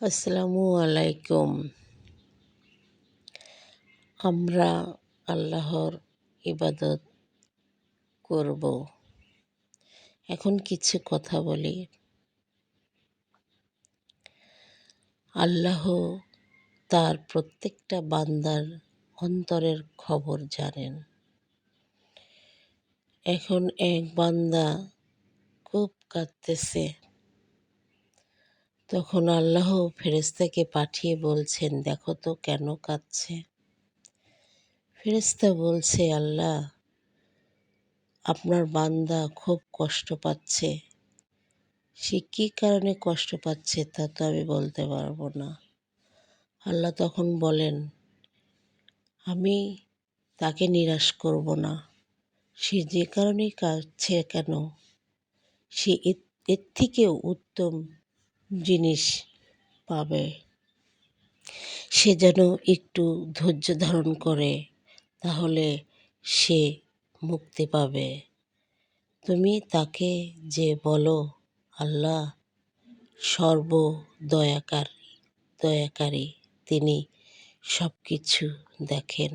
আসসালামু আলাইকুম। আমরা আল্লাহর ইবাদত করব। এখন কিছু কথা বলি। আল্লাহ তার প্রত্যেকটা বান্দার অন্তরের খবর জানেন। এখন এক বান্দা খুব কাঁদতেছে, তখন আল্লাহ ফেরেশতাকে পাঠিয়ে বলছেন, দেখো তো কেন কাঁদছে। ফেরেশতা বলছে, আল্লাহ, আপনার বান্দা খুব কষ্ট পাচ্ছে। সে কী কারণে কষ্ট পাচ্ছে তা তো আমি বলতে পারবো না। আল্লাহ তখন বলেন, আমি তাকে নিরাশ করব না। সে যে কারণেই কাঁদছে কেন, সে এর থেকেও উত্তম জিনিস পাবে। সে যেন একটু ধৈর্য ধারণ করে, তাহলে সে মুক্তি পাবে। তুমি তাকে যে বলো, আল্লাহ সর্ব দয়াকারী, তিনি সব কিছু দেখেন।